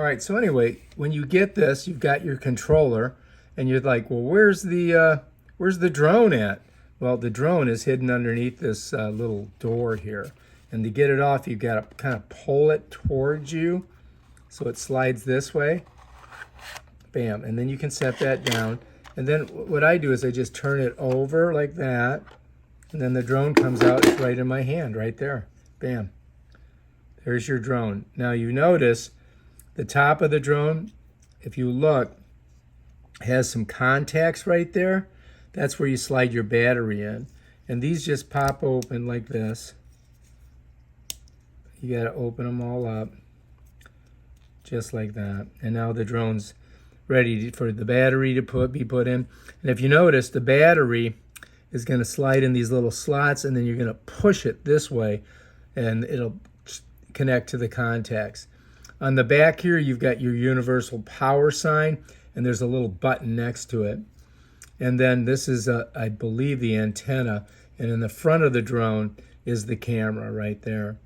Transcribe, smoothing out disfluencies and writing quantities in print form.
All right, so anyway, when you get this, you've got your controller, and you're like, well, where's the drone at? Well, the drone is hidden underneath this little door here. And to get it off, you've got to kind of pull it towards you so it slides this way. Bam, and then you can set that down. And then what I do is I just turn it over like that, and then the drone comes out. It's right in my hand, right there. Bam. There's your drone. Now you notice the top of the drone, if you look, has some contacts right there. That's where you slide your battery in. And these just pop open like this. You got to open them all up, just like that. And now the drone's ready for the battery to be put in. And if you notice, the battery is going to slide in these little slots, and then you're going to push it this way, and it'll connect to the contacts. On the back here, you've got your universal power sign, and there's a little button next to it. And then this is, I believe, the antenna. And in the front of the drone is the camera right there.